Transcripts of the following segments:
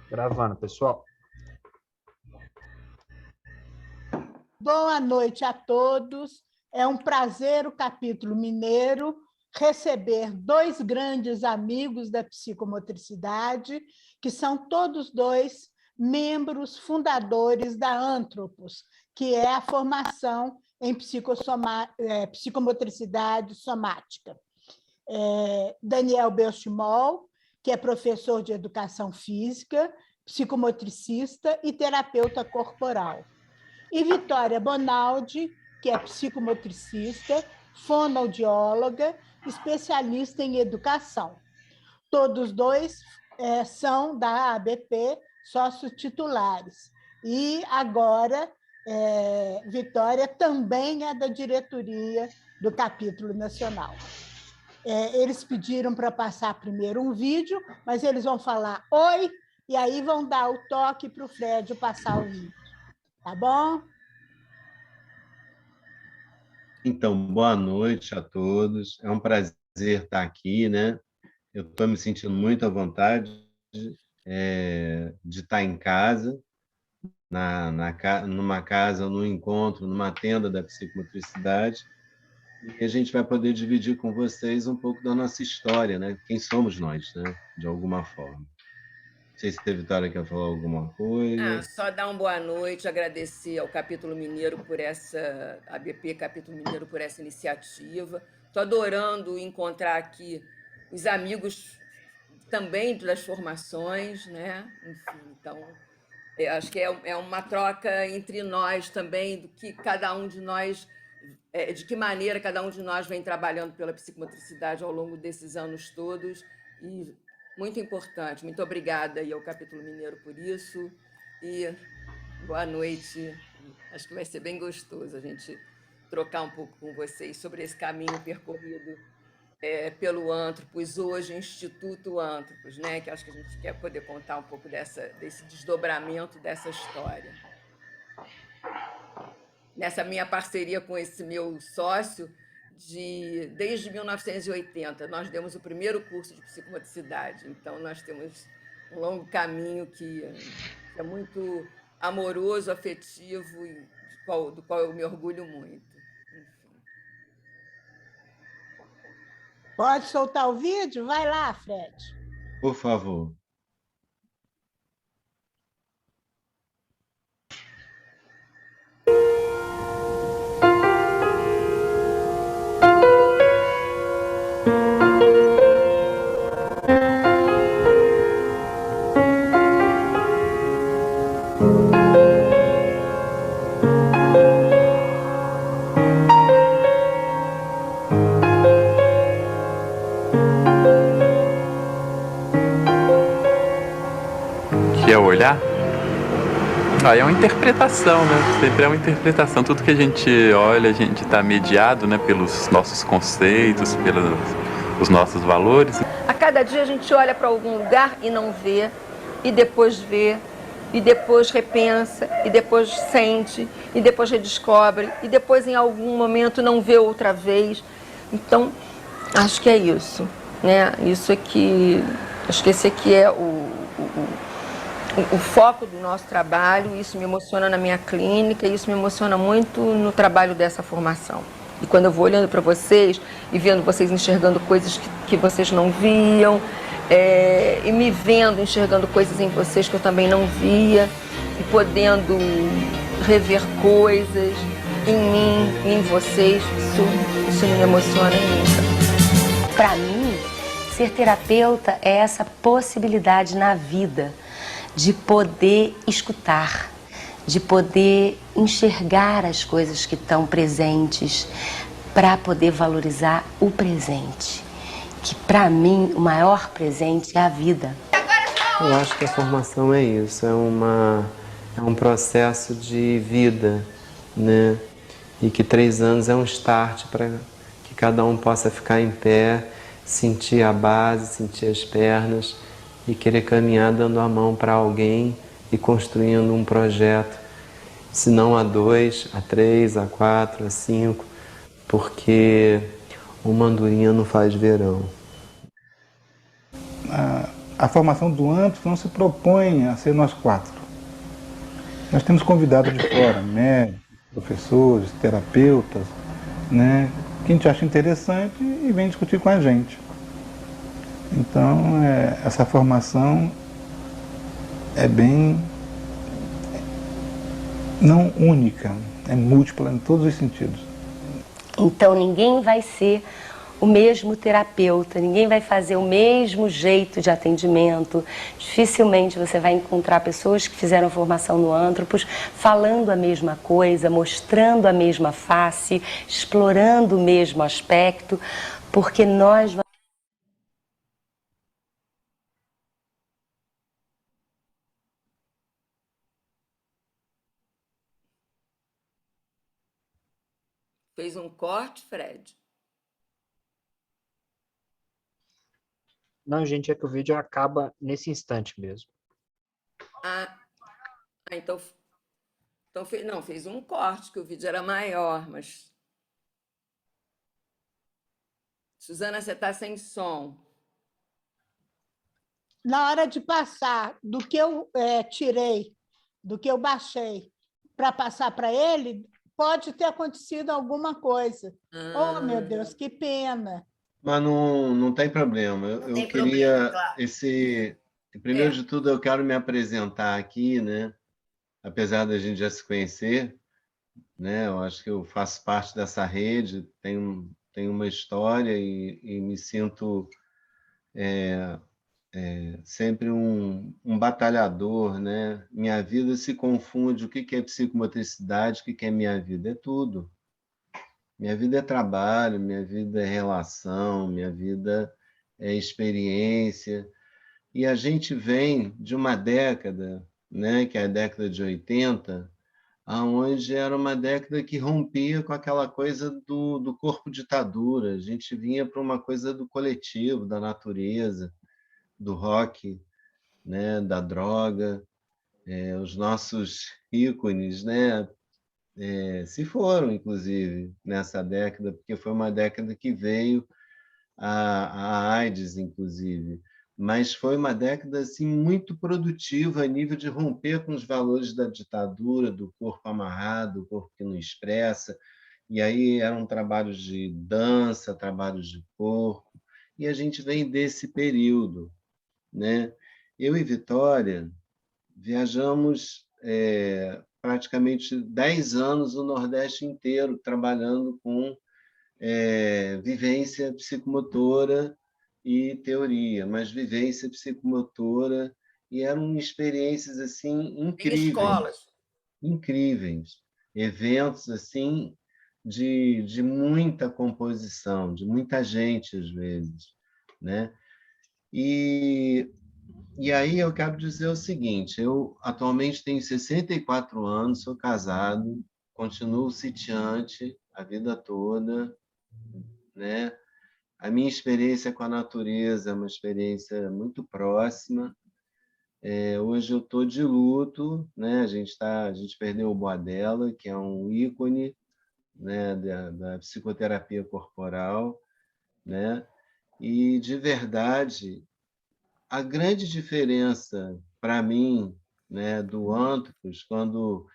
Gravando, pessoal. Boa noite a todos. É um prazer o Capítulo Mineiro receber dois grandes amigos da psicomotricidade, que são todos dois membros fundadores da Antropos, que é a formação em psicomotricidade somática. Daniel Belchimol, que é professor de educação física, psicomotricista e terapeuta corporal. E Vitória Bonaldi, que é psicomotricista, fonoaudióloga, especialista em educação. Todos dois são da ABP, sócios titulares. E agora, Vitória também é da diretoria do Capítulo Nacional. Eles pediram para passar primeiro um vídeo, mas eles vão falar oi, e aí vão dar o toque para o Fred passar o vídeo. Tá bom? Então, boa noite a todos. É um prazer estar aqui, né? Eu estou me sentindo muito à vontade de estar em casa, numa casa, num encontro, numa tenda da psicomotricidade, e a gente vai poder dividir com vocês um pouco da nossa história, né? Quem somos nós, né? De alguma forma. Não sei se a Vitória quer falar alguma coisa. Só dar uma boa noite, agradecer ao Capítulo Mineiro por essa, ABP Capítulo Mineiro por essa iniciativa. Estou adorando encontrar aqui os amigos também das formações, né? Enfim, então, acho que é uma troca entre nós também, do que cada um de nós, de que maneira cada um de nós vem trabalhando pela psicomotricidade ao longo desses anos todos, e muito importante. Muito obrigada aí ao Capítulo Mineiro por isso. E boa noite. Acho que vai ser bem gostoso a gente trocar um pouco com vocês sobre esse caminho percorrido pelo Antropos, hoje Instituto Antropos, né? Que acho que a gente quer poder contar um pouco desse desdobramento dessa história. Nessa minha parceria com esse meu sócio, desde 1980, nós demos o primeiro curso de psicomotricidade, então nós temos um longo caminho que é muito amoroso, afetivo, e do qual eu me orgulho muito. Enfim. Pode soltar o vídeo? Vai lá, Fred. Por favor. Olhar? É uma interpretação, né? Sempre é uma interpretação. Tudo que a gente olha, a gente está mediado, né, pelos nossos conceitos, pelos nossos valores. A cada dia a gente olha para algum lugar e não vê, e depois vê, e depois repensa, e depois sente, e depois redescobre, e depois em algum momento não vê outra vez. Então, acho que é isso, né? Acho que esse aqui é o foco do nosso trabalho. Isso me emociona na minha clínica, e isso me emociona muito no trabalho dessa formação. E quando eu vou olhando para vocês e vendo vocês enxergando coisas que vocês não viam, e me vendo enxergando coisas em vocês que eu também não via, e podendo rever coisas em mim e em vocês, isso me emociona muito. Para mim, ser terapeuta é essa possibilidade na vida de poder escutar, de poder enxergar as coisas que estão presentes para poder valorizar o presente. Que para mim o maior presente é a vida. Eu acho que a formação é isso, é um processo de vida, né? E que 3 anos é um start para que cada um possa ficar em pé, sentir a base, sentir as pernas, e querer caminhar dando a mão para alguém e construindo um projeto, se não a 2, a 3, a 4, a 5, porque uma andorinha não faz verão. a formação do antro não se propõe a ser nós quatro. Nós temos convidados de fora, médicos, professores, terapeutas, né, que a gente acha interessante e vem discutir com a gente. Então, essa formação é bem não única, é múltipla em todos os sentidos. Então ninguém vai ser o mesmo terapeuta, ninguém vai fazer o mesmo jeito de atendimento. Dificilmente você vai encontrar pessoas que fizeram formação no Antropos falando a mesma coisa, mostrando a mesma face, explorando o mesmo aspecto, porque nós vamos... Fez um corte, Fred? Não, gente, é que o vídeo acaba nesse instante mesmo. Então não, fez um corte, que o vídeo era maior, mas... Suzana, você está sem som. Na hora de passar do que eu tirei, do que eu baixei, para passar para ele, pode ter acontecido alguma coisa. Oh, meu Deus, que pena. Mas não tem problema. Eu queria claro. Primeiro de tudo, eu quero me apresentar aqui, né? Apesar da gente já se conhecer, né? Eu acho que eu faço parte dessa rede, tenho uma história e me sinto sempre um batalhador, né? Minha vida se confunde. O que é psicomotricidade? O que é minha vida? É tudo. Minha vida é trabalho, minha vida é relação, minha vida é experiência. E a gente vem de uma década, né, que é a década de 80, onde era uma década que rompia com aquela coisa do corpo ditadura. A gente vinha para uma coisa do coletivo, da natureza, do rock, né, da droga. Os nossos ícones, né, se foram, inclusive, nessa década, porque foi uma década que veio a AIDS, inclusive. Mas foi uma década assim, muito produtiva a nível de romper com os valores da ditadura, do corpo amarrado, do corpo que não expressa. E aí eram trabalhos de dança, trabalhos de corpo. E a gente vem desse período, né? Eu e Vitória viajamos praticamente 10 anos o Nordeste inteiro, trabalhando com vivência psicomotora e teoria, mas vivência psicomotora, e eram experiências assim Escolas. incríveis, eventos assim de muita composição, de muita gente às vezes, né? E aí eu quero dizer o seguinte, eu atualmente tenho 64 anos, sou casado, continuo sitiante a vida toda, né? A minha experiência com a natureza é uma experiência muito próxima. Hoje eu estou de luto, né? A gente perdeu o Boadella, que é um ícone, né, da psicoterapia corporal, né? E de verdade, a grande diferença para mim, né, do Anthropos, quando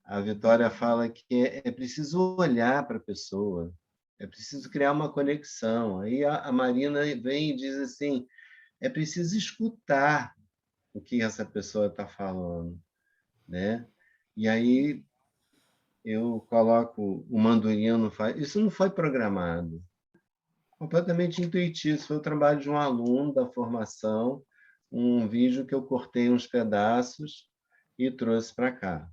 a Vitória fala que é preciso olhar para a pessoa, é preciso criar uma conexão. Aí a Marina vem e diz assim, é preciso escutar o que essa pessoa está falando, né? E aí eu coloco o Mandurino, isso não foi programado, completamente intuitivo, isso foi o trabalho de um aluno da formação, um vídeo que eu cortei uns pedaços e trouxe para cá.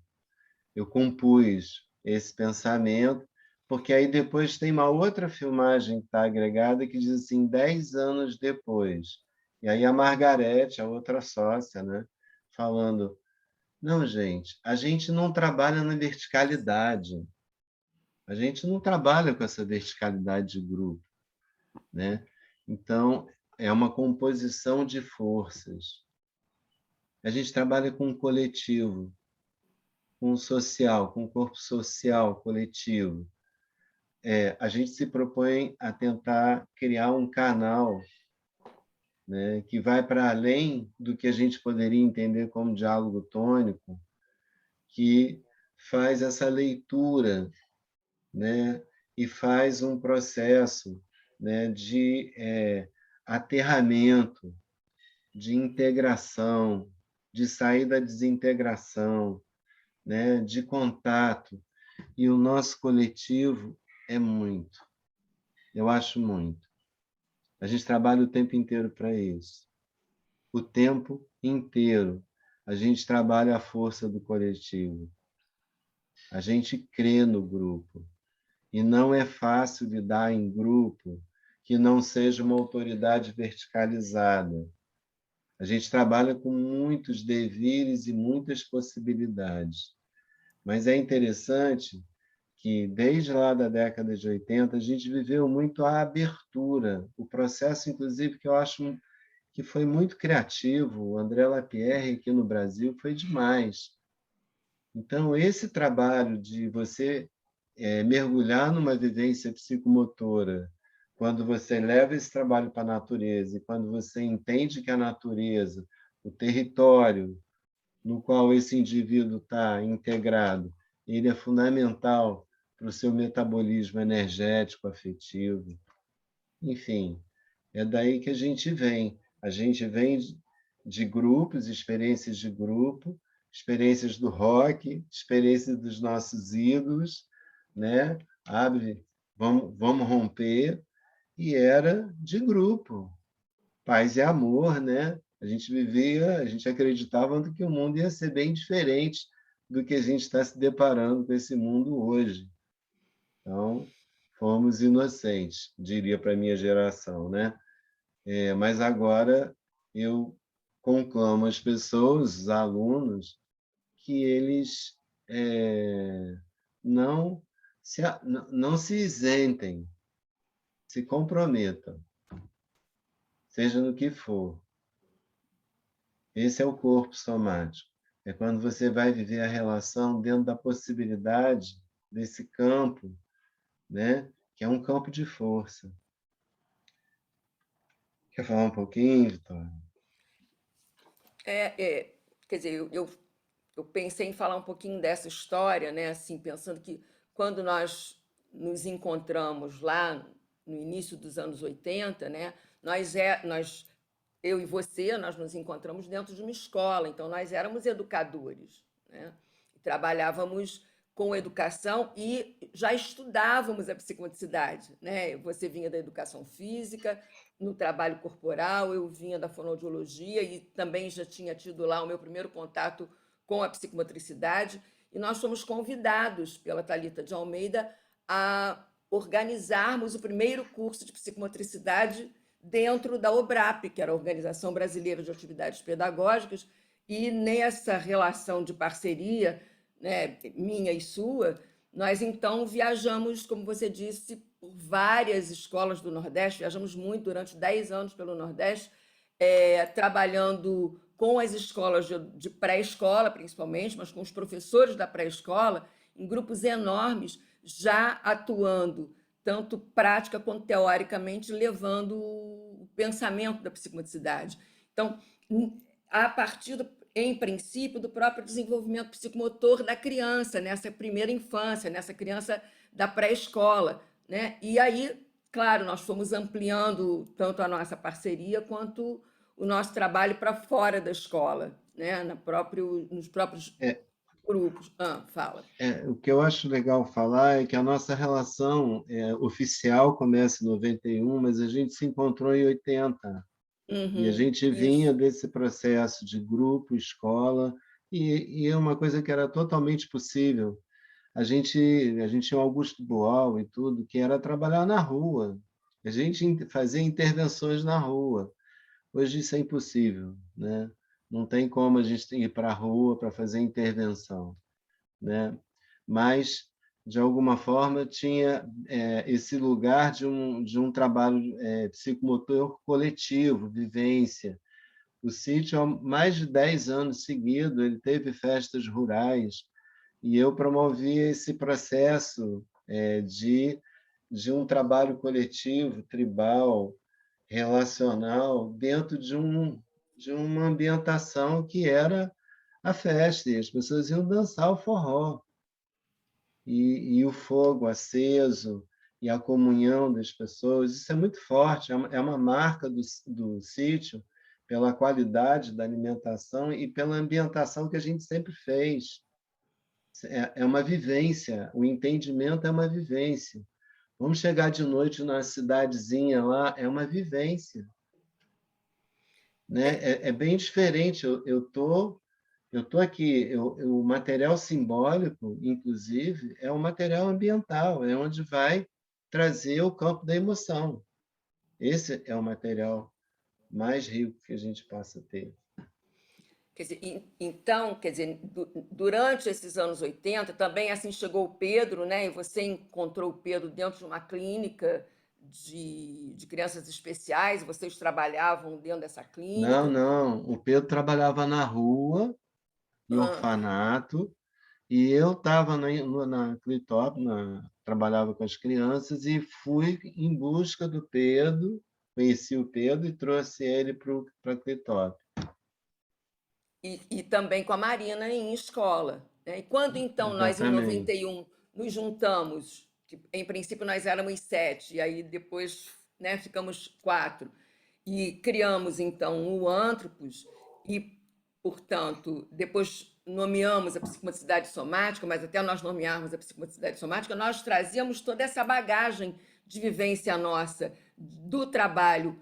Eu compus esse pensamento, porque aí depois tem uma outra filmagem que está agregada que diz assim, 10 anos depois. E aí a Margarete, a outra sócia, né, falando, não, gente, a gente não trabalha na verticalidade, a gente não trabalha com essa verticalidade de grupo, né? Então, é uma composição de forças. A gente trabalha com o coletivo, com o social, com o corpo social coletivo. A gente se propõe a tentar criar um canal né, que vai para além do que a gente poderia entender como diálogo tônico, que faz essa leitura, né, e faz um processo, né, de aterramento, de integração, de sair da desintegração, né, de contato. E o nosso coletivo é muito. Eu acho muito. A gente trabalha o tempo inteiro para isso. O tempo inteiro. A gente trabalha a força do coletivo. A gente crê no grupo. E não é fácil lidar em grupo que não seja uma autoridade verticalizada. A gente trabalha com muitos devires e muitas possibilidades. Mas é interessante que, desde lá da década de 80, a gente viveu muito a abertura, o processo, inclusive, que eu acho que foi muito criativo. O André Lapierre, aqui no Brasil, foi demais. Então, esse trabalho de você mergulhar numa vivência psicomotora, quando você leva esse trabalho para a natureza e quando você entende que a natureza, o território no qual esse indivíduo está integrado, ele é fundamental para o seu metabolismo energético, afetivo. Enfim, é daí que a gente vem. A gente vem de grupos, experiências de grupo, experiências do rock, experiências dos nossos ídolos, né? Abre, vamos romper, e era de grupo, paz e amor, né? A gente vivia, a gente acreditava que o mundo ia ser bem diferente do que a gente está se deparando com esse mundo hoje. Então, fomos inocentes, diria para a minha geração, né? Mas agora eu conclamo as pessoas, os alunos, que eles não não se isentem, se comprometam, seja no que for. Esse é o corpo somático. É quando você vai viver a relação dentro da possibilidade desse campo, né? Que é um campo de força. Quer falar um pouquinho, Vitória? Quer dizer, eu pensei em falar um pouquinho dessa história, né? Assim, pensando que quando nós nos encontramos lá no início dos anos 80, né? Eu e você, nós nos encontramos dentro de uma escola, então nós éramos educadores, né? Trabalhávamos com educação e já estudávamos a psicomotricidade, né? Você vinha da educação física, no trabalho corporal, eu vinha da fonoaudiologia e também já tinha tido lá o meu primeiro contato com a psicomotricidade, e nós fomos convidados pela Thalita de Almeida a organizarmos o primeiro curso de psicomotricidade dentro da OBRAP, que era a Organização Brasileira de Atividades Pedagógicas, e nessa relação de parceria, né, minha e sua, nós então viajamos, como você disse, por várias escolas do Nordeste, viajamos muito durante 10 anos pelo Nordeste, trabalhando com as escolas de pré-escola, principalmente, mas com os professores da pré-escola, em grupos enormes, já atuando tanto prática quanto teoricamente, levando o pensamento da psicomotricidade. Então, a partir, em princípio, do próprio desenvolvimento psicomotor da criança, nessa primeira infância, nessa criança da pré-escola, né? E aí, claro, nós fomos ampliando tanto a nossa parceria quanto o nosso trabalho para fora da escola, né? Nos próprios grupos. Fala. O que eu acho legal falar é que a nossa relação oficial começa em 91, mas a gente se encontrou em 80. E a gente vinha desse processo de grupo, escola, e é uma coisa que era totalmente possível. A gente tinha o Augusto Boal e tudo, que era trabalhar na rua. A gente fazia intervenções na rua. Hoje isso é impossível, né? Não tem como a gente ir para a rua para fazer intervenção, né? Mas, de alguma forma, tinha esse lugar de um trabalho psicomotor coletivo, vivência. O sítio, há mais de 10 anos seguidos, ele teve festas rurais, e eu promovi esse processo de um trabalho coletivo, tribal, relacional dentro de uma ambientação que era a festa, e as pessoas iam dançar o forró. E o fogo aceso, e a comunhão das pessoas, isso é muito forte, é uma marca do sítio, pela qualidade da alimentação e pela ambientação que a gente sempre fez. É uma vivência, o entendimento é uma vivência. Vamos chegar de noite numa cidadezinha lá, é uma vivência, né? É bem diferente. Eu tô aqui. O material simbólico, inclusive, é um material ambiental, é onde vai trazer o campo da emoção. Esse é o material mais rico que a gente possa ter. Quer dizer, então, quer dizer, durante esses anos 80, também assim chegou o Pedro, né? E você encontrou o Pedro dentro de uma clínica de crianças especiais, vocês trabalhavam dentro dessa Não, clínica? não. O Pedro trabalhava na rua, em Ah, orfanato, e eu estava na Clitop, trabalhava com as crianças, e fui em busca do Pedro, conheci o Pedro e trouxe ele para a Clitop. e também com a Marina em escola, né? E quando então nós, em Exatamente. 91, nos juntamos, que em princípio nós éramos 7, e aí depois, né, ficamos 4, e criamos então o Antropos, e, portanto, depois nomeamos a psicomotricidade somática, mas até nós nomearmos a psicomotricidade somática, nós trazíamos toda essa bagagem de vivência nossa do trabalho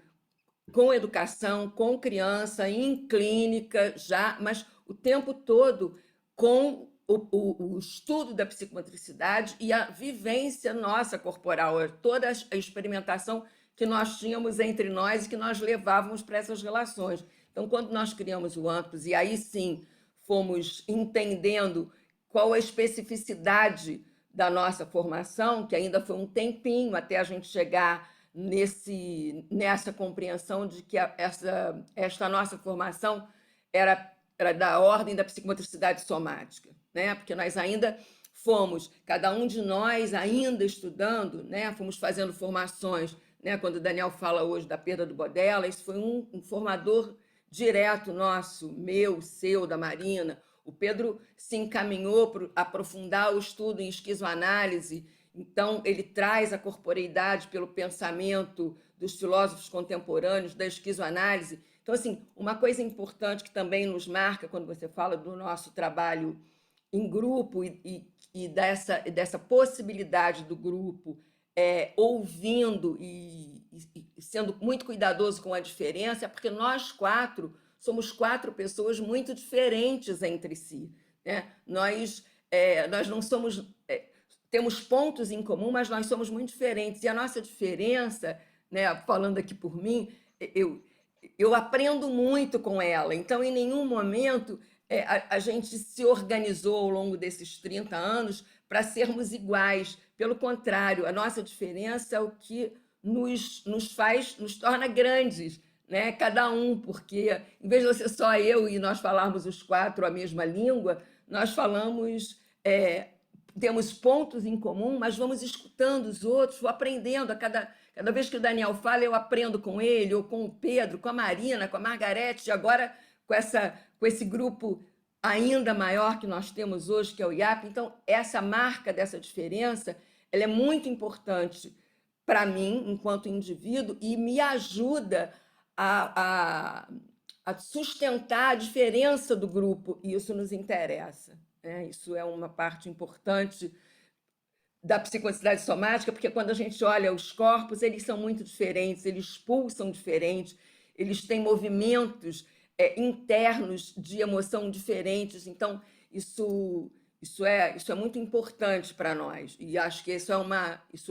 com educação, com criança, em clínica já, mas o tempo todo com o estudo da psicomotricidade e a vivência nossa corporal, toda a experimentação que nós tínhamos entre nós e que nós levávamos para essas relações. Então, quando nós criamos o Amplos, e aí sim fomos entendendo qual a especificidade da nossa formação, que ainda foi um tempinho até a gente chegar nessa compreensão de que esta nossa formação era da ordem da psicomotricidade somática, né? Porque nós ainda fomos, cada um de nós ainda estudando, né? Fomos fazendo formações, né? Quando o Daniel fala hoje da perda do Bodella, isso foi um formador direto nosso, meu, seu, da Marina. O Pedro se encaminhou para aprofundar o estudo em esquizoanálise. Então, ele traz a corporeidade pelo pensamento dos filósofos contemporâneos, da esquizoanálise. Então, assim, uma coisa importante que também nos marca quando você fala do nosso trabalho em grupo e dessa possibilidade do grupo ouvindo e sendo muito cuidadoso com a diferença, é porque nós 4 somos 4 pessoas muito diferentes entre si, né? Nós não somos... temos pontos em comum, mas nós somos muito diferentes. E a nossa diferença, né, falando aqui por mim, eu aprendo muito com ela. Então, em nenhum momento a gente se organizou ao longo desses 30 anos para sermos iguais. Pelo contrário, a nossa diferença é o que nos torna grandes, né? Cada um, porque em vez de ser só eu e nós falarmos os 4 a mesma língua, nós falamos... temos pontos em comum, mas vamos escutando os outros, vou aprendendo. Cada vez que o Daniel fala, eu aprendo com ele, ou com o Pedro, com a Marina, com a Margarete, e agora com esse grupo ainda maior que nós temos hoje, que é o IAP. Então, essa marca dessa diferença, ela é muito importante para mim, enquanto indivíduo, e me ajuda a sustentar a diferença do grupo, e isso nos interessa. Isso é uma parte importante da psicomotricidade somática, porque quando a gente olha os corpos, eles são muito diferentes, eles pulsam diferente, eles têm movimentos internos de emoção diferentes. Então, isso é muito importante para nós. E acho que isso é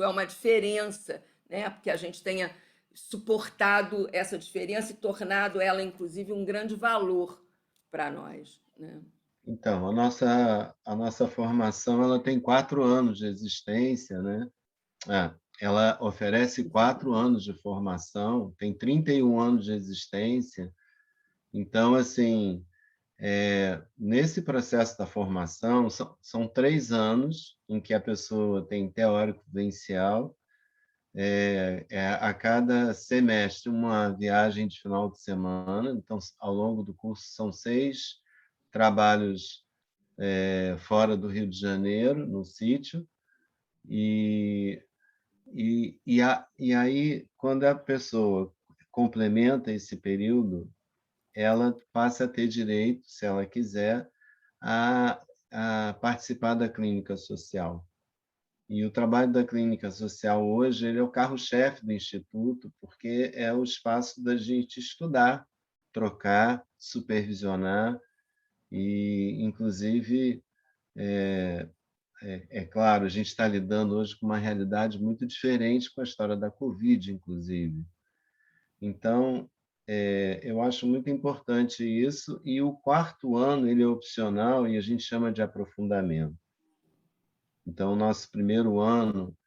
uma diferença, né? Porque a gente tenha suportado essa diferença e tornado ela, inclusive, um grande valor para nós, né? Então, a nossa formação ela tem 4 anos de existência, né? Ela oferece 4 anos de formação, tem 31 anos de existência. Então, assim, nesse processo da formação, são 3 anos em que a pessoa tem teórico vivencial, a cada semestre uma viagem de final de semana. Então, ao longo do curso, são 6 trabalhos fora do Rio de Janeiro, no sítio. E aí, quando a pessoa complementa esse período, ela passa a ter direito, se ela quiser, a participar da clínica social. E o trabalho da clínica social hoje ele é o carro-chefe do Instituto, porque é o espaço da gente estudar, trocar, supervisionar e, inclusive, claro, a gente está lidando hoje com uma realidade muito diferente com a história da Covid, inclusive. Então, eu acho muito importante isso, e o 4º ano ele é opcional e a gente chama de aprofundamento. Então, o nosso 1º ano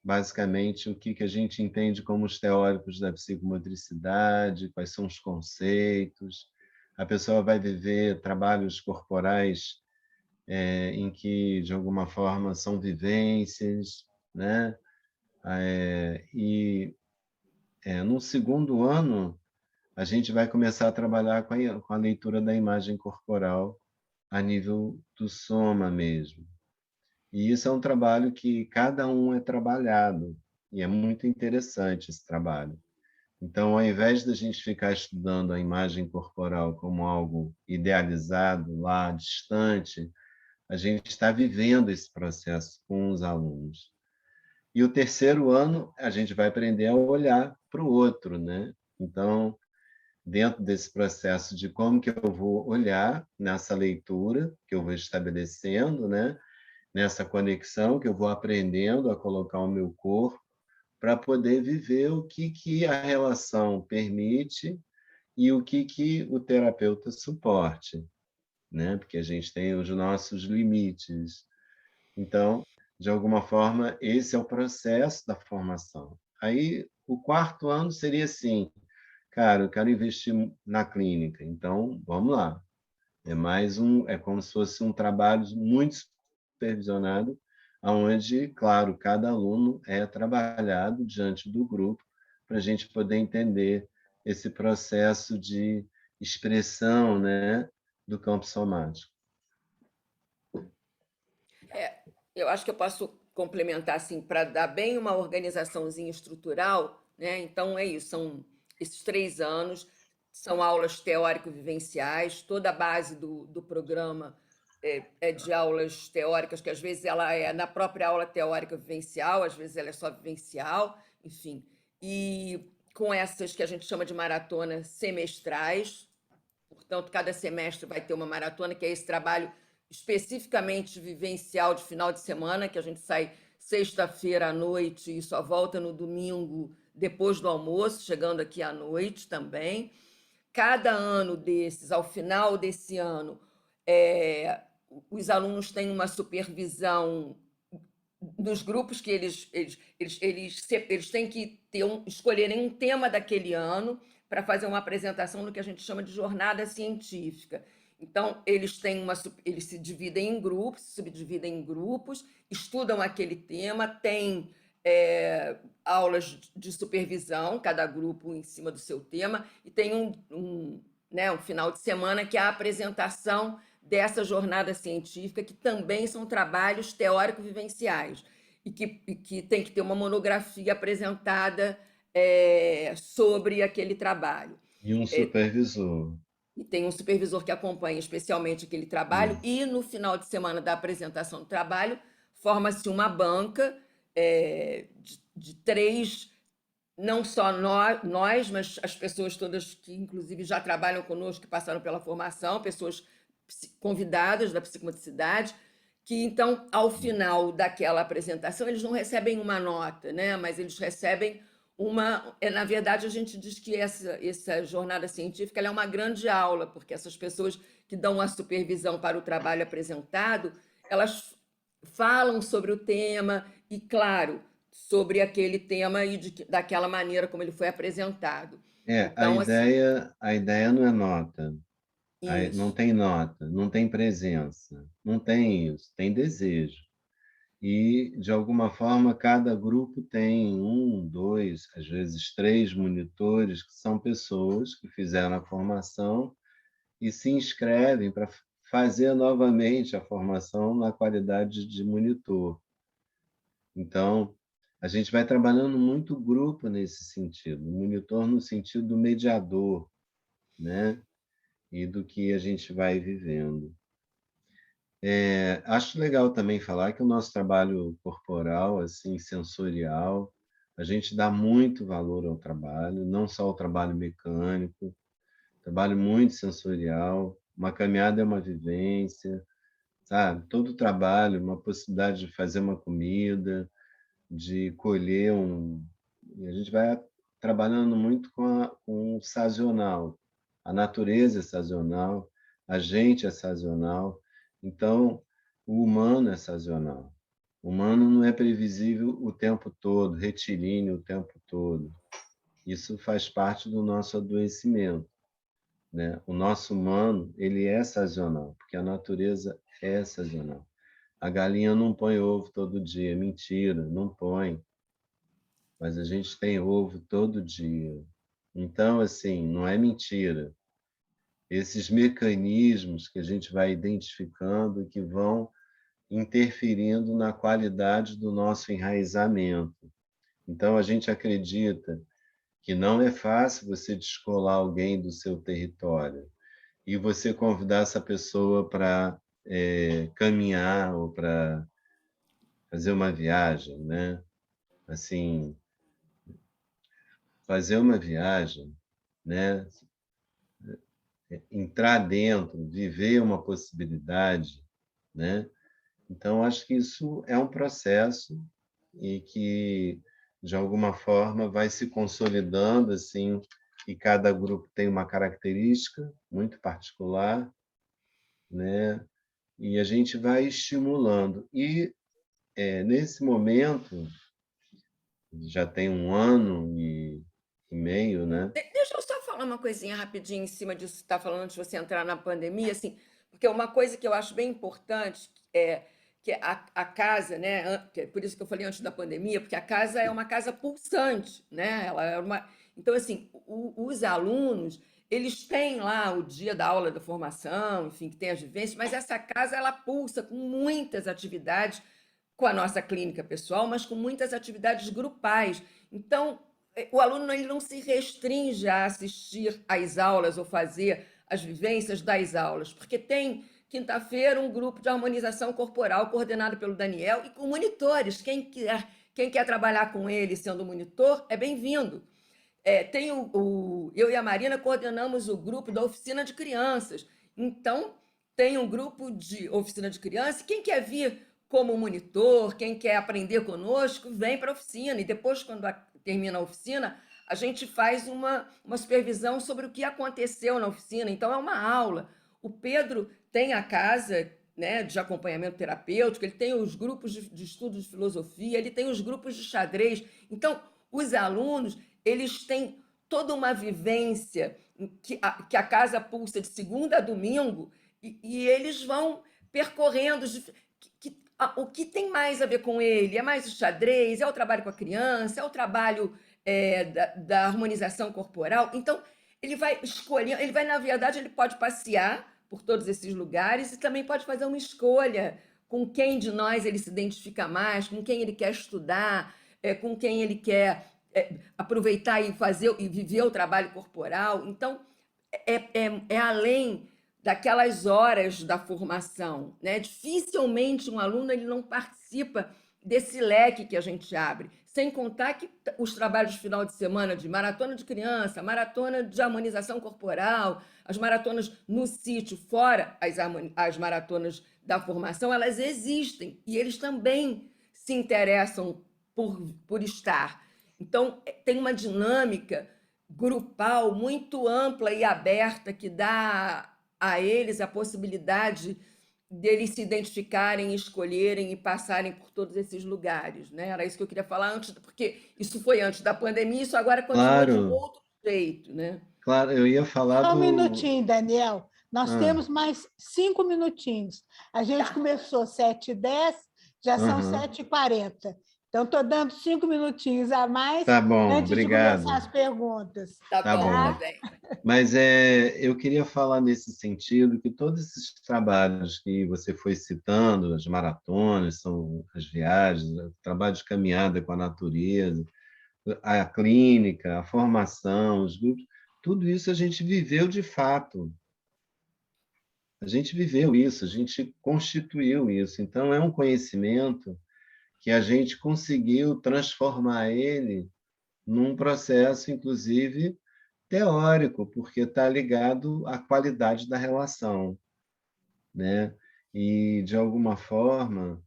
basicamente, o que a gente entende como os teóricos da psicomotricidade, quais são os conceitos. A pessoa vai viver trabalhos corporais em que, de alguma forma, são vivências, né? No 2º ano, a gente vai começar a trabalhar com a leitura da imagem corporal a nível do soma mesmo. E isso é um trabalho que cada um é trabalhado, e é muito interessante esse trabalho. Então, ao invés da gente ficar estudando a imagem corporal como algo idealizado lá, distante, a gente está vivendo esse processo com os alunos. E o 3º ano, a gente vai aprender a olhar para o outro, né? Então, dentro desse processo de como que eu vou olhar nessa leitura que eu vou estabelecendo, né? Nessa conexão que eu vou aprendendo a colocar o meu corpo para poder viver o que a relação permite e o que o terapeuta suporte, né? Porque a gente tem os nossos limites. Então, de alguma forma, esse é o processo da formação. Aí, o 4º ano seria assim, cara, eu quero investir na clínica, então vamos lá. É como se fosse um trabalho muito supervisionado, onde, claro, cada aluno é trabalhado diante do grupo para a gente poder entender esse processo de expressão, né, do campo somático. Eu acho que eu posso complementar assim para dar bem uma organizaçãozinha estrutural, né? Então é isso, são esses 3 anos, são aulas teórico-vivenciais, toda a base do programa é de aulas teóricas, que às vezes ela é na própria aula teórica vivencial, às vezes ela é só vivencial, enfim. E com essas que a gente chama de maratona semestrais, portanto, cada semestre vai ter uma maratona, que é esse trabalho especificamente vivencial de final de semana, que a gente sai sexta-feira à noite e só volta no domingo depois do almoço, chegando aqui à noite também. Cada ano desses, ao final desse ano, os alunos têm uma supervisão dos grupos que eles têm que escolherem um tema daquele ano para fazer uma apresentação no que a gente chama de jornada científica. Então, eles se dividem em grupos, se subdividem em grupos, estudam aquele tema, têm aulas de supervisão, cada grupo em cima do seu tema, e tem um final de semana que é a apresentação dessa jornada científica, que também são trabalhos teórico-vivenciais, e que tem que ter uma monografia apresentada sobre aquele trabalho. E um supervisor. E tem um supervisor que acompanha especialmente aquele trabalho, e no final de semana da apresentação do trabalho, forma-se uma banca de 3, não só nós, mas as pessoas todas que, inclusive, já trabalham conosco, que passaram pela formação, pessoas convidadas da psicomotricidade, que, então, ao final daquela apresentação, eles não recebem uma nota, né? Mas eles recebem na verdade, a gente diz que essa jornada científica ela é uma grande aula, porque essas pessoas que dão a supervisão para o trabalho apresentado, elas falam sobre o tema e, claro, sobre aquele tema e daquela maneira como ele foi apresentado. Então, a ideia não é nota. Não tem nota, não tem presença, não tem isso, tem desejo. E, de alguma forma, cada grupo tem 1, 2, às vezes 3 monitores, que são pessoas que fizeram a formação e se inscrevem para fazer novamente a formação na qualidade de monitor. Então, a gente vai trabalhando muito grupo nesse sentido, monitor no sentido do mediador, né? E do que a gente vai vivendo. Acho legal também falar que o nosso trabalho corporal, assim, sensorial, a gente dá muito valor ao trabalho, não só ao trabalho mecânico, trabalho muito sensorial. Uma caminhada é uma vivência, sabe? Todo trabalho, uma possibilidade de fazer uma comida, de colher um... E a gente vai trabalhando muito com o sazonal. A natureza é sazonal, a gente é sazonal. Então, o humano é sazonal. O humano não é previsível o tempo todo, retilíneo o tempo todo. Isso faz parte do nosso adoecimento, né? O nosso humano, ele é sazonal, porque a natureza é sazonal. A galinha não põe ovo todo dia, mentira, não põe. Mas a gente tem ovo todo dia. Então, assim, não é mentira. Esses mecanismos que a gente vai identificando e que vão interferindo na qualidade do nosso enraizamento. Então, a gente acredita que não é fácil você descolar alguém do seu território e você convidar essa pessoa para caminhar ou para fazer uma viagem, né? Assim, fazer uma viagem, né? Entrar dentro, viver uma possibilidade, né? Então, acho que isso é um processo e que, de alguma forma, vai se consolidando, assim, e cada grupo tem uma característica muito particular, né? E a gente vai estimulando. E, nesse momento, já tem 1 ano e meio, né? Deixa eu só falar uma coisinha rapidinho em cima disso que você está falando antes de você entrar na pandemia, assim, porque uma coisa que eu acho bem importante é que a casa, né, por isso que eu falei antes da pandemia, porque a casa é uma casa pulsante, né? Ela é uma... Então, assim, os alunos, eles têm lá o dia da aula da formação, enfim, que tem as vivências, mas essa casa, ela pulsa com muitas atividades, com a nossa clínica pessoal, mas com muitas atividades grupais. Então, o aluno ele não se restringe a assistir às aulas ou fazer as vivências das aulas, porque tem, quinta-feira, um grupo de harmonização corporal coordenado pelo Daniel e com monitores. Quem quer trabalhar com ele sendo monitor é bem-vindo. Eu e a Marina coordenamos o grupo da oficina de crianças. Então, tem um grupo de oficina de crianças. Quem quer vir como monitor, quem quer aprender conosco, vem para a oficina. E depois, quando termina a oficina, a gente faz uma supervisão sobre o que aconteceu na oficina. Então, é uma aula. O Pedro tem a casa, né, de acompanhamento terapêutico, ele tem os grupos de estudos de filosofia, ele tem os grupos de xadrez. Então, os alunos, eles têm toda uma vivência que a casa pulsa de segunda a domingo e eles vão percorrendo o que tem mais a ver com ele. É mais o xadrez, é o trabalho com a criança, é o trabalho da harmonização corporal. Então, ele vai escolher, na verdade, ele pode passear por todos esses lugares e também pode fazer uma escolha com quem de nós ele se identifica mais, com quem ele quer estudar, com quem ele quer aproveitar e fazer e viver o trabalho corporal. Então, é além daquelas horas da formação, né? Dificilmente um aluno ele não participa desse leque que a gente abre, sem contar que os trabalhos de final de semana de maratona de criança, maratona de harmonização corporal, as maratonas no sítio, fora as maratonas da formação, elas existem e eles também se interessam por estar. Então, tem uma dinâmica grupal muito ampla e aberta que dá a eles a possibilidade deles se identificarem, escolherem e passarem por todos esses lugares, né? Era isso que eu queria falar antes, porque isso foi antes da pandemia, isso agora continua de outro jeito, né? Claro, eu ia falar Só um minutinho, Daniel. Nós temos mais 5 minutinhos. A gente Tá. começou 7h10 Já são Aham. 7h40. Então, estou dando 5 minutinhos a mais Tá bom, antes de obrigado. começar as perguntas. Tá Tá bom, tá bom. bem. Mas eu queria falar nesse sentido que todos esses trabalhos que você foi citando, as maratonas, são as viagens, o trabalho de caminhada com a natureza, a clínica, a formação, os grupos, tudo isso a gente viveu de fato. A gente viveu isso, a gente constituiu isso. Então, é um conhecimento que a gente conseguiu transformar ele num processo, inclusive, teórico, porque está ligado à qualidade da relação, né? E, de alguma forma,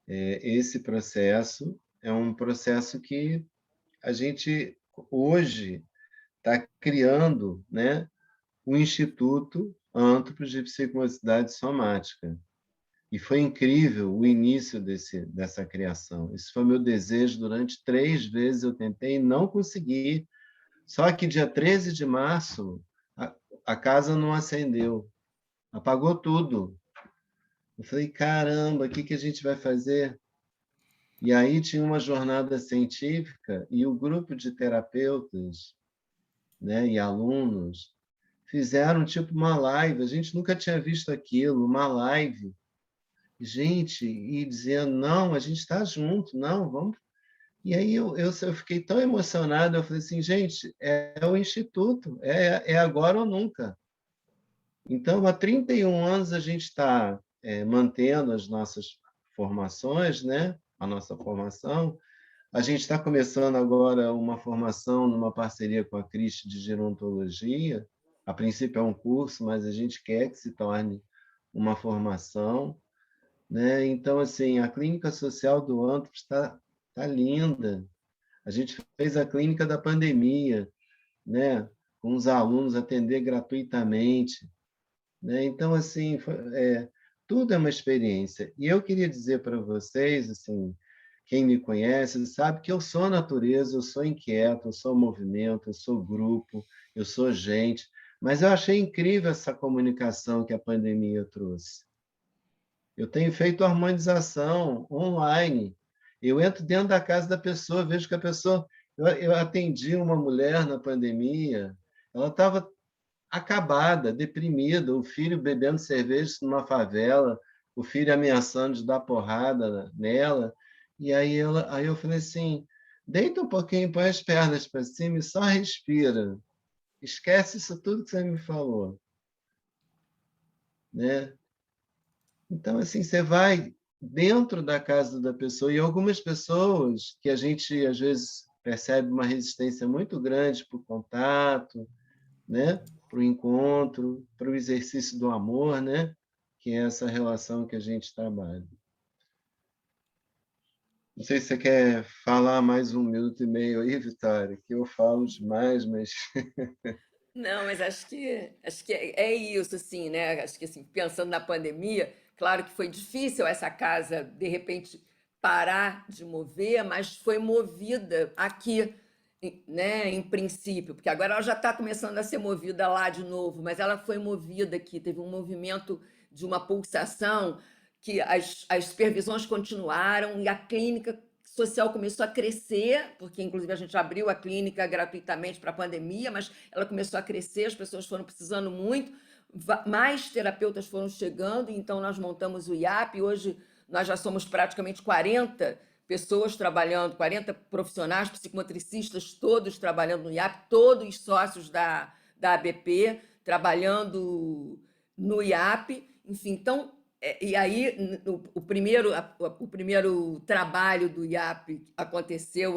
esse processo é um processo que a gente, hoje, está criando, né, o Instituto Antropos de Psicomotricidade Somática. E foi incrível o início dessa criação. Isso foi meu desejo durante 3 vezes, eu tentei e não consegui. Só que dia 13 de março, a casa não acendeu, apagou tudo. Eu falei, caramba, o que a gente vai fazer? E aí tinha uma jornada científica e o grupo de terapeutas, né, e alunos fizeram tipo uma live. A gente nunca tinha visto aquilo, uma live. Gente, e dizendo, não, a gente está junto, não, vamos. E aí eu fiquei tão emocionado, eu falei assim, gente, é o Instituto, é agora ou nunca. Então, há 31 anos a gente está mantendo as nossas formações, né? A nossa formação. A gente está começando agora uma formação numa parceria com a Cristo de Gerontologia. A princípio é um curso, mas a gente quer que se torne uma formação, né? Então, assim, a clínica social do Antros tá linda. A gente fez a clínica da pandemia, né? Com os alunos atender gratuitamente, né? Então, assim, tudo é uma experiência. E eu queria dizer para vocês, assim, quem me conhece sabe que eu sou natureza, eu sou inquieto, eu sou movimento, eu sou grupo, eu sou gente. Mas eu achei incrível essa comunicação que a pandemia trouxe. Eu tenho feito harmonização online. Eu entro dentro da casa da pessoa, vejo que a pessoa. Eu atendi uma mulher na pandemia, ela estava acabada, deprimida, o filho bebendo cerveja numa favela, o filho ameaçando de dar porrada nela. E aí eu falei assim: deita um pouquinho, põe as pernas para cima e só respira. Esquece isso tudo que você me falou, né? Então, assim, você vai dentro da casa da pessoa e algumas pessoas que a gente, às vezes, percebe uma resistência muito grande para o contato, né? Para o encontro, para o exercício do amor, né? Que é essa relação que a gente trabalha. Não sei se você quer falar mais 1 minuto e meio aí, Vitória, que eu falo demais, mas... Não, mas acho que é isso, assim, né? Acho que assim, pensando na pandemia, claro que foi difícil essa casa de repente parar de mover, mas foi movida aqui, né? Em princípio, porque agora ela já está começando a ser movida lá de novo, mas ela foi movida aqui, teve um movimento de uma pulsação que as supervisões continuaram e a clínica social começou a crescer, porque inclusive a gente abriu a clínica gratuitamente para a pandemia, mas ela começou a crescer, as pessoas foram precisando muito, mais terapeutas foram chegando, então nós montamos o IAP, hoje nós já somos praticamente 40 pessoas trabalhando, 40 profissionais, psicomotricistas, todos trabalhando no IAP, todos sócios da ABP, trabalhando no IAP, enfim, então e aí, o primeiro trabalho do IAP aconteceu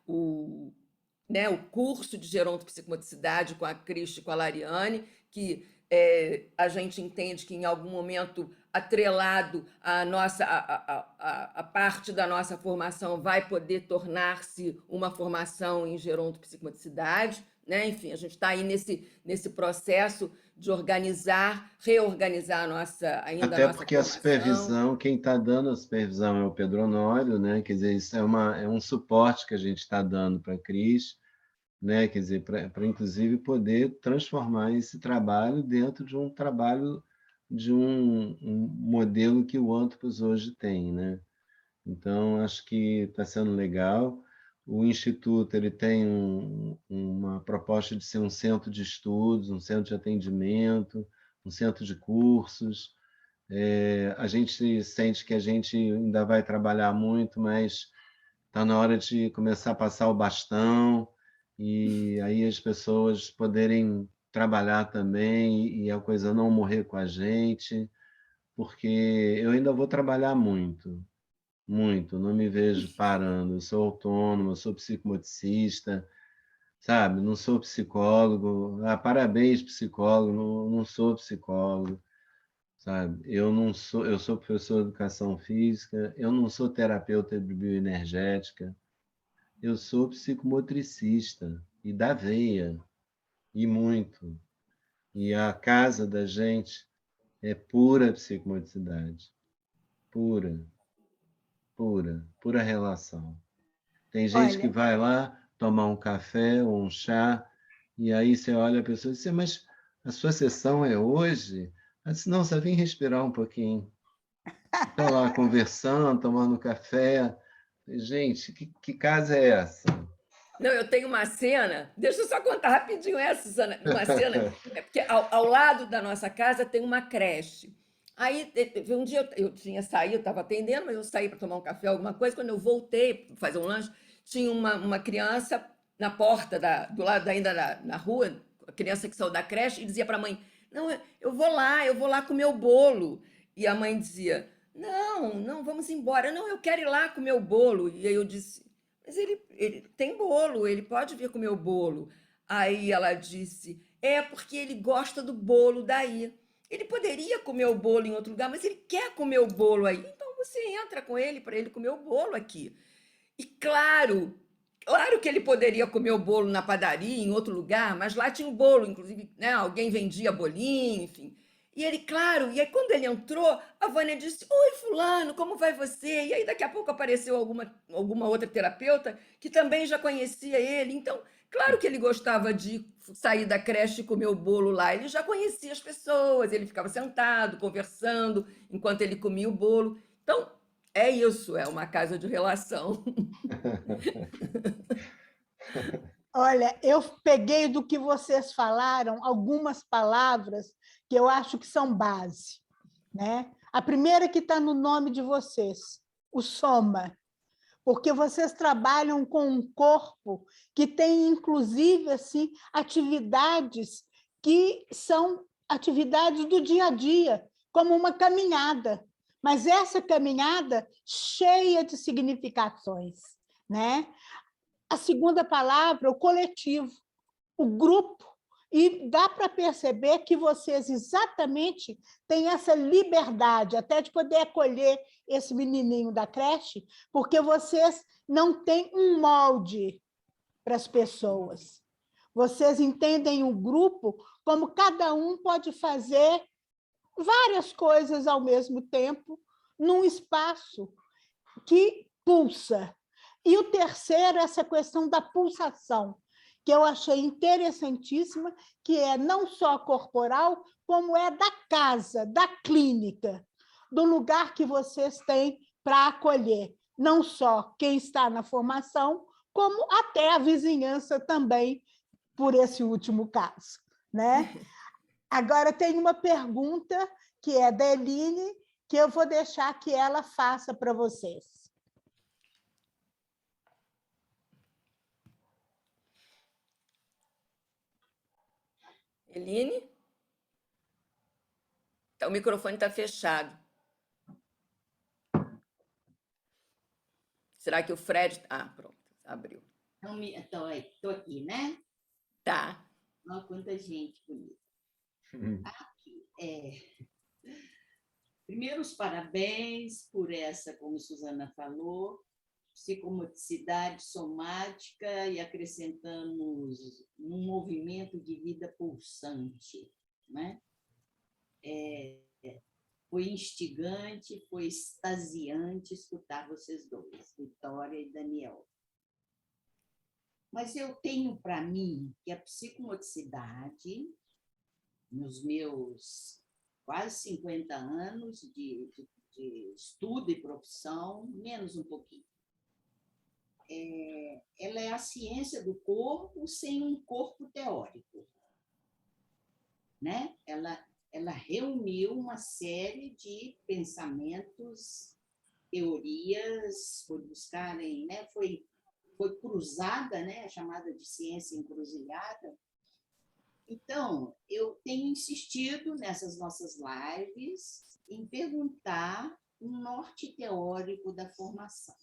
o curso de gerontopsicomotricidade com a Cristi e com a Lariane, que a gente entende que em algum momento, atrelado a parte da nossa formação, vai poder tornar-se uma formação em gerontopsicomotricidade, né? Enfim, a gente está aí nesse processo de reorganizar ainda a Até nossa porque a formação. supervisão, quem está dando a supervisão é o Pedro Honório, né? Quer dizer, isso é um suporte que a gente está dando para a Cris, né? Quer dizer, para inclusive poder transformar esse trabalho dentro de um trabalho, de um modelo que o Antropos hoje tem, né? Então, acho que está sendo legal. O Instituto ele tem uma proposta de ser um centro de estudos, um centro de atendimento, um centro de cursos. A gente sente que a gente ainda vai trabalhar muito, mas está na hora de começar a passar o bastão e aí as pessoas poderem trabalhar também e a coisa não morrer com a gente, porque eu ainda vou trabalhar muito, muito, não me vejo parando. Eu sou autônomo, eu sou psicomotricista, sabe? Não sou psicólogo. Ah, parabéns, psicólogo, não sou psicólogo, sabe? Eu sou professor de educação física, eu não sou terapeuta de bioenergética, eu sou psicomotricista e da veia, e muito. E a casa da gente é pura psicomotricidade, pura, pura relação. Tem gente que Olha, vai lá tomar um café ou um chá, e aí você olha a pessoa e diz, mas a sua sessão é hoje? Ela diz, não, só vim respirar um pouquinho. Estão lá conversando, tomando café. Gente, que casa é essa? Não, eu tenho uma cena, deixa eu só contar rapidinho essa, Susana. Uma cena, é porque ao lado da nossa casa tem uma creche. Aí, teve um dia eu tinha saído, eu estava atendendo, mas eu saí para tomar um café, alguma coisa. Quando eu voltei para fazer um lanche, tinha uma criança na porta, do lado ainda na rua, a criança que saiu da creche, e dizia para a mãe: Não, eu vou lá comer o bolo. E a mãe dizia: Não, não, vamos embora. Não, eu quero ir lá comer o bolo. E aí eu disse: Mas ele tem bolo, ele pode vir comer o bolo. Aí ela disse: É porque ele gosta do bolo daí. Ele poderia comer o bolo em outro lugar, mas ele quer comer o bolo aí. Então você entra com ele para ele comer o bolo aqui. E claro que ele poderia comer o bolo na padaria, em outro lugar, mas lá tinha o bolo, inclusive, né, alguém vendia bolinho, enfim. E ele, claro, e aí quando ele entrou, a Vânia disse: Oi, fulano, como vai você? E aí daqui a pouco apareceu alguma outra terapeuta que também já conhecia ele. Então, claro que ele gostava de sair da creche e comer o bolo lá. Ele já conhecia as pessoas, ele ficava sentado, conversando, enquanto ele comia o bolo. Então, é isso, é uma casa de relação. olha, eu peguei do que vocês falaram algumas palavras que eu acho que são base, né? A primeira que está no nome de vocês, o soma, porque vocês trabalham com um corpo que tem, inclusive, assim, atividades que são atividades do dia a dia, como uma caminhada, mas essa caminhada cheia de significações, né? A segunda palavra, o coletivo, o grupo, e dá para perceber que vocês exatamente têm essa liberdade até de poder acolher esse menininho da creche, porque vocês não têm um molde para as pessoas. Vocês entendem o grupo como cada um pode fazer várias coisas ao mesmo tempo num espaço que pulsa. E o terceiro, essa questão da pulsação, que eu achei interessantíssima, que é não só corporal, como é da casa, da clínica, do lugar que vocês têm para acolher, não só quem está na formação, como até a vizinhança também, por esse último caso, né? Agora, tem uma pergunta que é da Eline, que eu vou deixar que ela faça para vocês. Eline? Então, o microfone está fechado. Será que o Fred... Ah, pronto, abriu. Estou aqui, né? Tá. Olha quanta gente bonita. Aqui, primeiro, os parabéns por essa, como Susana falou, psicomotricidade somática e acrescentamos um movimento de vida pulsante, né? Foi instigante, foi extasiante escutar vocês dois, Vitória e Daniel. Mas eu tenho para mim que a psicomotricidade, nos meus quase 50 anos de de estudo e profissão, menos um pouquinho. Ela é a ciência do corpo sem um corpo teórico, né? Ela reuniu uma série de pensamentos, teorias, foi buscarem, né? Foi cruzada, né? Chamada de ciência encruzilhada. Então, eu tenho insistido nessas nossas lives em perguntar um norte teórico da formação.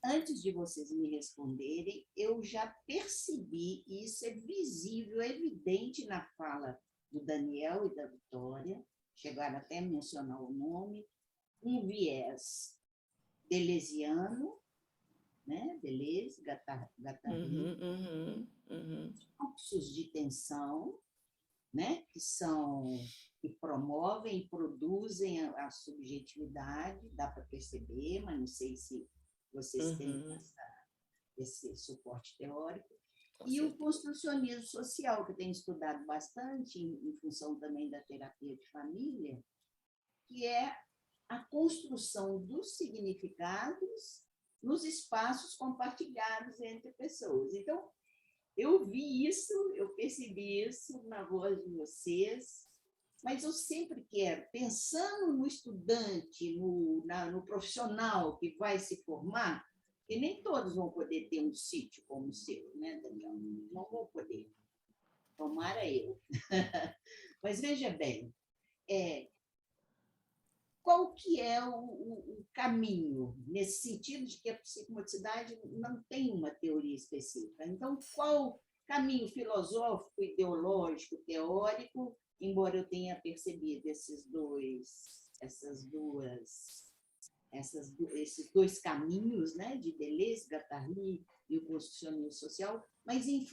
Antes de vocês me responderem, eu já percebi, e isso é visível, evidente na fala do Daniel e da Vitória, chegaram até a mencionar o nome, um viés deleuziano, né? Deleuze, Guattari, fluxos de tensão, né? que promovem e produzem a subjetividade, dá para perceber, mas não sei se vocês têm esse suporte teórico. E o construcionismo social, que eu tenho estudado bastante, em função também da terapia de família, que é a construção dos significados nos espaços compartilhados entre pessoas. Então, eu vi isso, eu percebi isso na voz de vocês, mas eu sempre quero, pensando no estudante, no profissional que vai se formar, e nem todos vão poder ter um sítio como o seu, né, Daniel? Não vão poder. Tomara eu. Mas veja bem, qual que é o caminho, nesse sentido de que a psicomotricidade não tem uma teoria específica. Então, qual caminho filosófico, ideológico, teórico, embora eu tenha percebido esses dois caminhos, né, de Deleuze, Guattari e o construcionismo social, mas em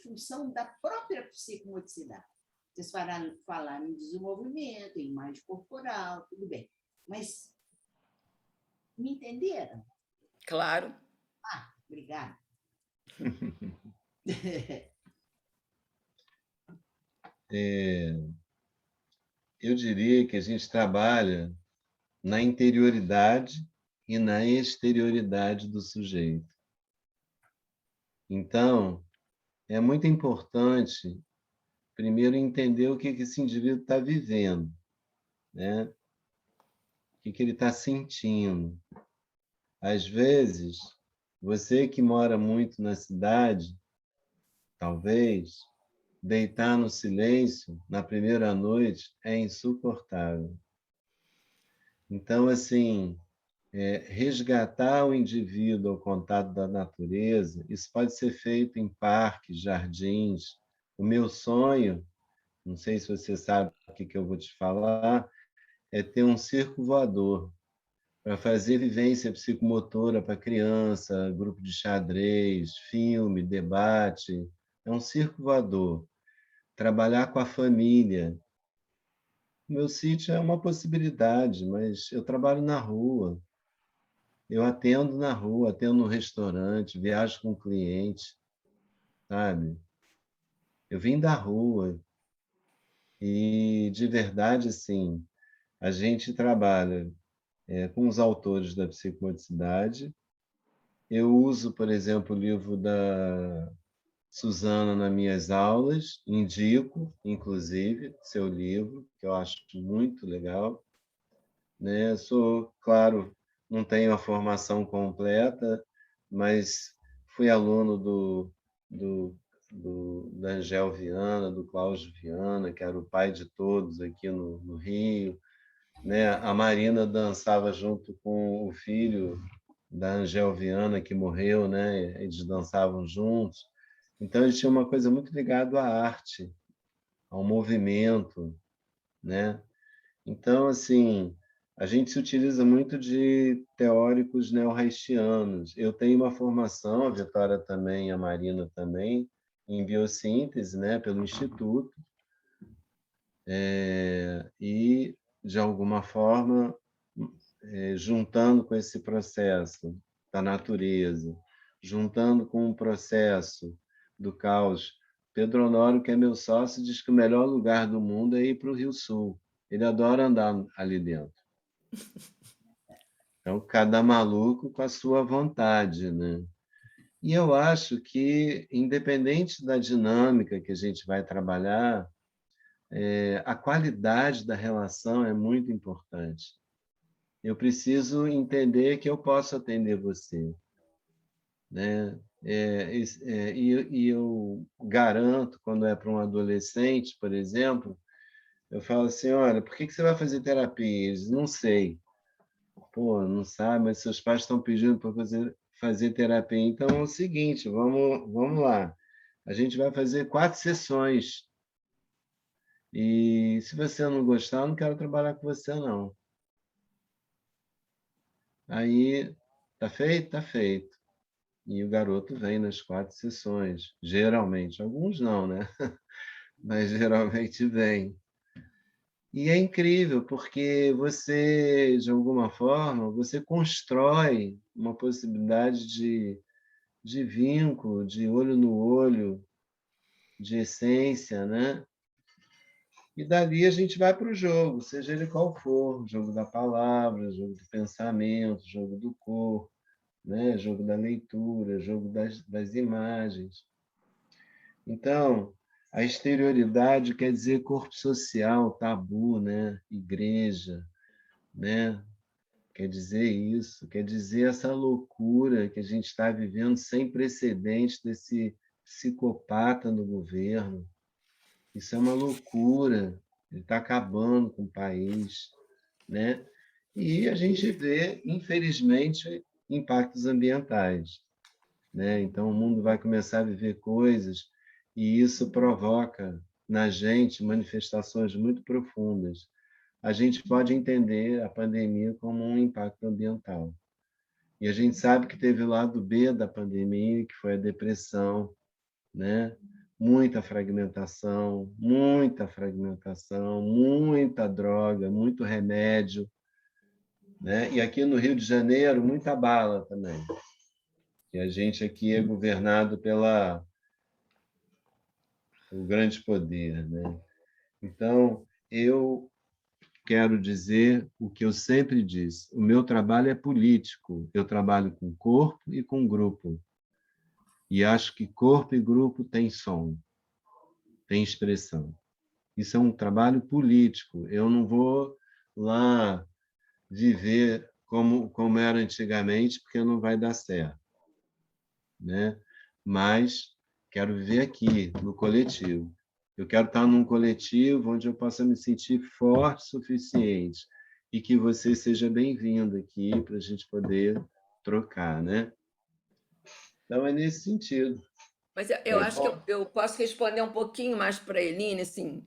função da própria psicomotricidade. Vocês falaram em desenvolvimento, em imagem corporal, tudo bem. Mas me entenderam? Claro. Obrigada. Eu diria que a gente trabalha na interioridade e na exterioridade do sujeito. Então, é muito importante, primeiro, entender o que esse indivíduo está vivendo, né? O que ele está sentindo. Às vezes, você que mora muito na cidade, talvez, deitar no silêncio na primeira noite é insuportável. Então, assim, resgatar o indivíduo ao contato da natureza, isso pode ser feito em parques, jardins. O meu sonho, não sei se você sabe o que eu vou te falar, é ter um circo voador para fazer vivência psicomotora para criança, grupo de xadrez, filme, debate. É um circo voador. Trabalhar com a família. Meu sítio é uma possibilidade, mas eu trabalho na rua. Eu atendo na rua, atendo no restaurante, viajo com cliente, sabe? Eu vim da rua e, de verdade, assim, a gente trabalha com os autores da psicomotricidade. Eu uso, por exemplo, o livro da Suzana nas minhas aulas, indico, inclusive, seu livro, que eu acho muito legal. Né? Sou, claro, não tenho a formação completa, mas fui aluno da Angel Viana, do Cláudio Viana, que era o pai de todos aqui no Rio. Né? A Marina dançava junto com o filho da Angel Viana, que morreu, né? Eles dançavam juntos. Então, eles tinham uma coisa muito ligada à arte, ao movimento, né? Então, assim, a gente se utiliza muito de teóricos neo-reichianos. Eu tenho uma formação, a Vitória também, a Marina também, em biossíntese, né? Pelo Instituto. E, de alguma forma, juntando com esse processo da natureza, juntando com o processo do caos. Pedro Honório, que é meu sócio, diz que o melhor lugar do mundo é ir para o Rio Sul. Ele adora andar ali dentro. Então, cada maluco com a sua vontade, né? E eu acho que, independente da dinâmica que a gente vai trabalhar, a qualidade da relação é muito importante. Eu preciso entender que eu posso atender você, né? E eu garanto, quando é para um adolescente, por exemplo, eu falo assim, olha, por que você vai fazer terapia? Eles, não sei. Pô, não sabe, mas seus pais estão pedindo para fazer terapia. Então é o seguinte, vamos lá. A gente vai fazer 4 sessões. E se você não gostar, eu não quero trabalhar com você, não. Aí, tá feito? Tá feito. E o garoto vem nas 4 sessões, geralmente. Alguns não, né? Mas geralmente vem. E é incrível, porque você, de alguma forma, você constrói uma possibilidade de vínculo, de olho no olho, de essência, né? E dali a gente vai para o jogo, seja ele qual for, jogo da palavra, jogo do pensamento, jogo do corpo, né? Jogo da leitura, jogo das imagens. Então, a exterioridade quer dizer corpo social, tabu, né? Igreja, né? Quer dizer isso, quer dizer essa loucura que a gente está vivendo sem precedentes desse psicopata no governo. Isso é uma loucura, ele está acabando com o país, né? E a gente vê, infelizmente, impactos ambientais, né? Então, o mundo vai começar a viver coisas e isso provoca na gente manifestações muito profundas. A gente pode entender a pandemia como um impacto ambiental. E a gente sabe que teve o lado B da pandemia, que foi a depressão, né? Muita fragmentação, muita droga, muito remédio, né? E aqui no Rio de Janeiro, muita bala também. E a gente aqui é governado pelo grande poder, né? Então, eu quero dizer o que eu sempre disse: o meu trabalho é político, eu trabalho com corpo e com grupo. E acho que corpo e grupo têm som, têm expressão. Isso é um trabalho político. Eu não vou lá viver como era antigamente, porque não vai dar certo, né? Mas quero viver aqui, no coletivo. Eu quero estar num coletivo onde eu possa me sentir forte o suficiente e que você seja bem-vindo aqui para a gente poder trocar, né? Então, é nesse sentido. Mas eu acho que eu posso responder um pouquinho mais para a Eline, assim,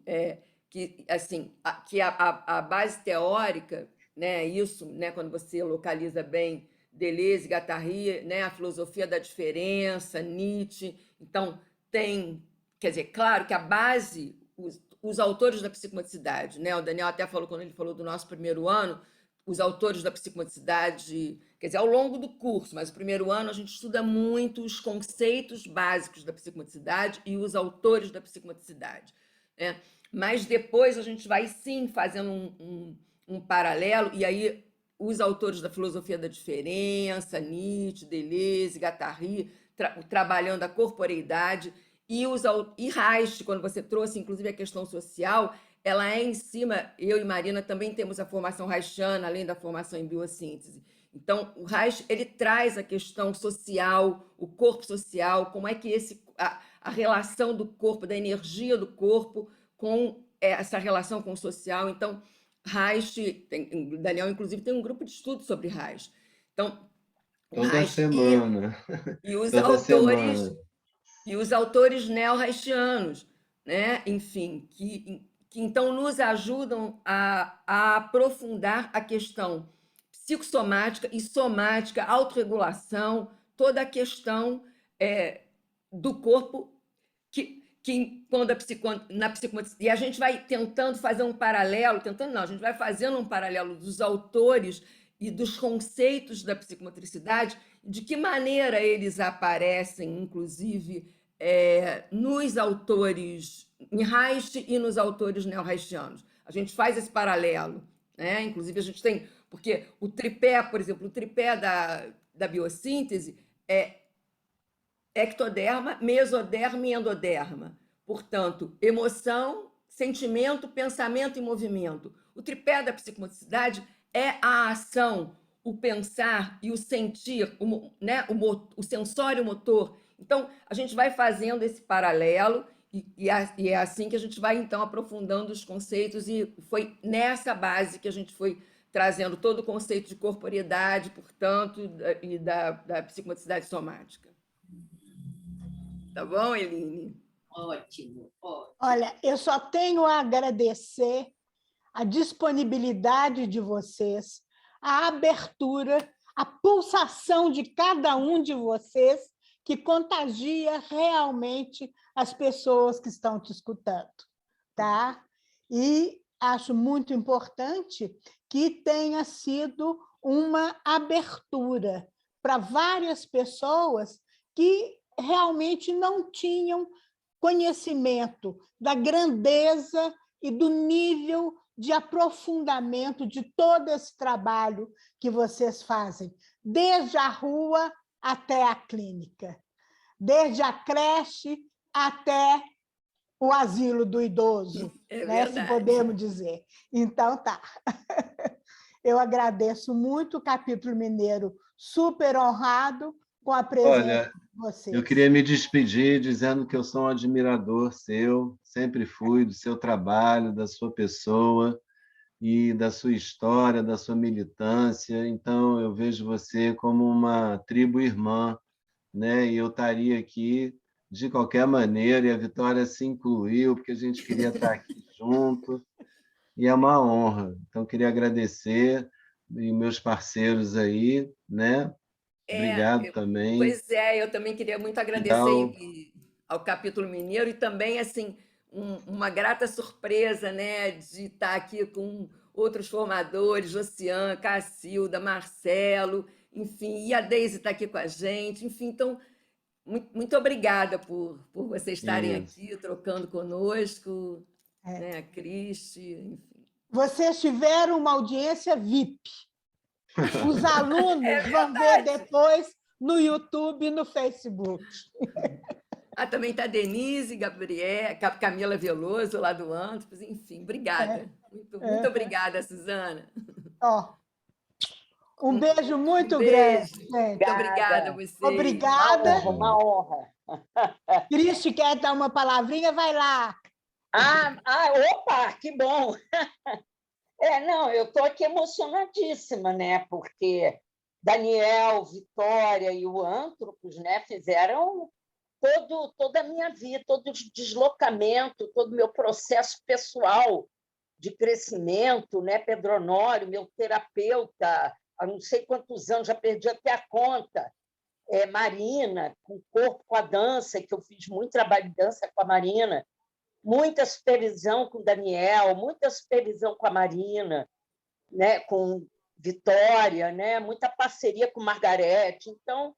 que, assim, que a base teórica, né, isso, né, quando você localiza bem Deleuze, Guattari, né, a filosofia da diferença, Nietzsche, então tem, quer dizer, claro que a base, os autores da psicomotricidade, né, o Daniel até falou, quando ele falou do nosso primeiro ano, os autores da psicomotricidade, quer dizer, ao longo do curso, mas o primeiro ano a gente estuda muito os conceitos básicos da psicomotricidade e os autores da psicomotricidade, né? Mas depois a gente vai, sim, fazendo um paralelo, e aí os autores da filosofia da diferença, Nietzsche, Deleuze, Guattari, trabalhando a corporeidade, e Reich, quando você trouxe, inclusive, a questão social, ela é em cima, eu e Marina também temos a formação reichiana, além da formação em biossíntese. Então, o Reich, ele traz a questão social, o corpo social, como é que a relação do corpo, da energia do corpo com essa relação com o social. Então, Reich, o Daniel, inclusive, tem um grupo de estudo sobre Reich. Então, toda Reich semana. E os toda autores semana. e os autores neo-reichianos, né? Enfim, que então nos ajudam a aprofundar a questão psicossomática e somática, autorregulação, toda a questão do corpo quando na psicomotricidade. E a gente vai tentando fazer um paralelo, a gente vai fazendo um paralelo dos autores e dos conceitos da psicomotricidade, de que maneira eles aparecem, inclusive, nos autores em Reich e nos autores neo-reichianos. A gente faz esse paralelo, né? Inclusive, a gente tem, Porque o tripé, por exemplo, o tripé da biossíntese é ectoderma, mesoderma e endoderma. Portanto, emoção, sentimento, pensamento e movimento. O tripé da psicomotricidade é a ação, o pensar e o sentir, né? O sensório motor. Então, a gente vai fazendo esse paralelo e é assim que a gente vai, então, aprofundando os conceitos, e foi nessa base que a gente foi trazendo todo o conceito de corporeidade, portanto, e da psicomotricidade somática. Tá bom, Eline? Ótimo, ótimo. Olha, eu só tenho a agradecer a disponibilidade de vocês, a abertura, a pulsação de cada um de vocês, que contagia realmente as pessoas que estão te escutando, tá? E acho muito importante que tenha sido uma abertura para várias pessoas que realmente não tinham conhecimento da grandeza e do nível de aprofundamento de todo esse trabalho que vocês fazem, desde a rua até a clínica, desde a creche até o asilo do idoso, né, se podemos dizer. Então, tá. Eu agradeço muito o Capítulo Mineiro, super honrado com a presença de vocês. Eu queria me despedir dizendo que eu sou um admirador seu, sempre fui, do seu trabalho, da sua pessoa e da sua história, da sua militância. Então, eu vejo você como uma tribo irmã, né? E eu estaria aqui de qualquer maneira, e a Vitória se incluiu, porque a gente queria estar aqui junto, e é uma honra. Então, queria agradecer e meus parceiros aí, né? Obrigado também. Pois é, eu também queria muito agradecer ao Capítulo Mineiro, e também assim uma grata surpresa, né, de estar aqui com outros formadores, Josiane, Cacilda, Marcelo, enfim, e a Deise está aqui com a gente, enfim, então muito obrigada por vocês estarem aqui trocando conosco, né, a Cristi, enfim. Vocês tiveram uma audiência VIP. Os alunos vão ver depois no YouTube e no Facebook. Também está a Denise, Gabriel, Camila Veloso, lá do Antropos, enfim, obrigada. Muito obrigada, Suzana. Um beijo muito grande, gente. Muito obrigada a vocês. Obrigada. Uma honra. Cristi, quer dar uma palavrinha? Vai lá. Opa, que bom! Não, eu estou aqui emocionadíssima, né? Porque Daniel, Vitória e o Antropos, né, fizeram toda a minha vida, todo o deslocamento, todo o meu processo pessoal de crescimento, né? Pedro Honório, meu terapeuta, há não sei quantos anos, já perdi até a conta. Marina, com o corpo, com a dança, que eu fiz muito trabalho de dança com a Marina, muita supervisão com o Daniel, muita supervisão com a Marina, né? Com Vitória, né? Muita parceria com Margarete. Então,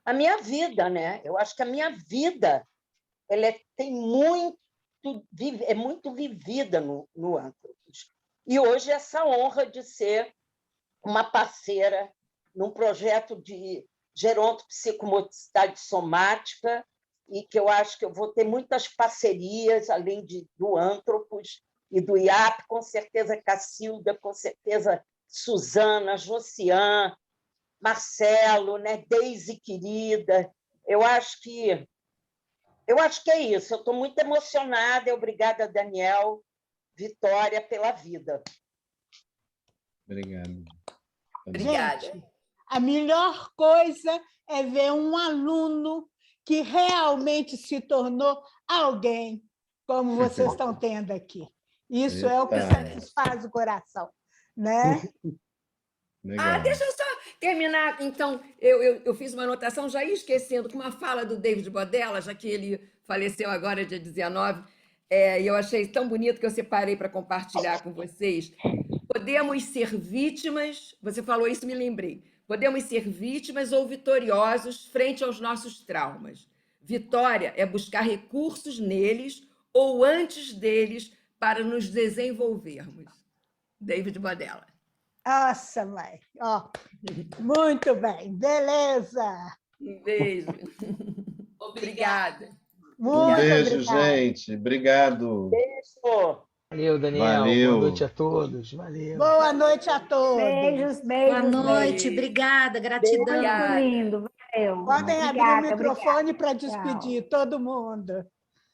a minha vida, né? Eu acho que a minha vida ela é muito vivida no Antropos. E hoje essa honra de ser uma parceira num projeto de gerontopsicomotricidade somática, e que eu acho que eu vou ter muitas parcerias, além do Antropos e do IAP, com certeza Cacilda, com certeza Suzana, Josiane, Marcelo, né? Deise querida. Eu acho que é isso. Eu estou muito emocionada. Obrigada, Daniel, Vitória, pela vida. Obrigado. Obrigada. Gente, a melhor coisa é ver um aluno que realmente se tornou alguém, como vocês estão tendo aqui. Isso é o que satisfaz o coração, né? Deixa eu só terminar. Então, eu fiz uma anotação, já ia esquecendo, com uma fala do David Bodella, já que ele faleceu agora, dia 19, e eu achei tão bonito que eu separei para compartilhar com vocês. Podemos ser vítimas, você falou isso, me lembrei. Podemos ser vítimas ou vitoriosos frente aos nossos traumas. Vitória é buscar recursos neles ou antes deles para nos desenvolvermos. David Bodella. Nossa, mãe. Ó, muito bem, beleza. Um beijo. Obrigada. Muito beijo, obrigada. gente. Obrigado. Beijo. Valeu, Daniel. Valeu. Boa noite a todos. Valeu. Boa noite a todos. Beijos, Boa beijos, noite, beijos. obrigada, gratidão. Muito lindo, valeu. Podem abrir o Obrigada, microfone para obrigada. despedir todo mundo.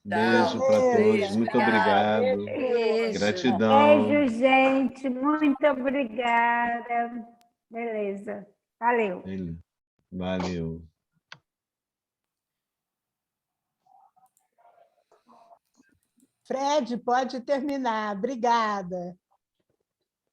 Beijo para todos. Muito obrigado. Beijo. Gratidão. Beijo, gente. Muito obrigada. Beleza. Valeu. Valeu. Fred, pode terminar. Obrigada.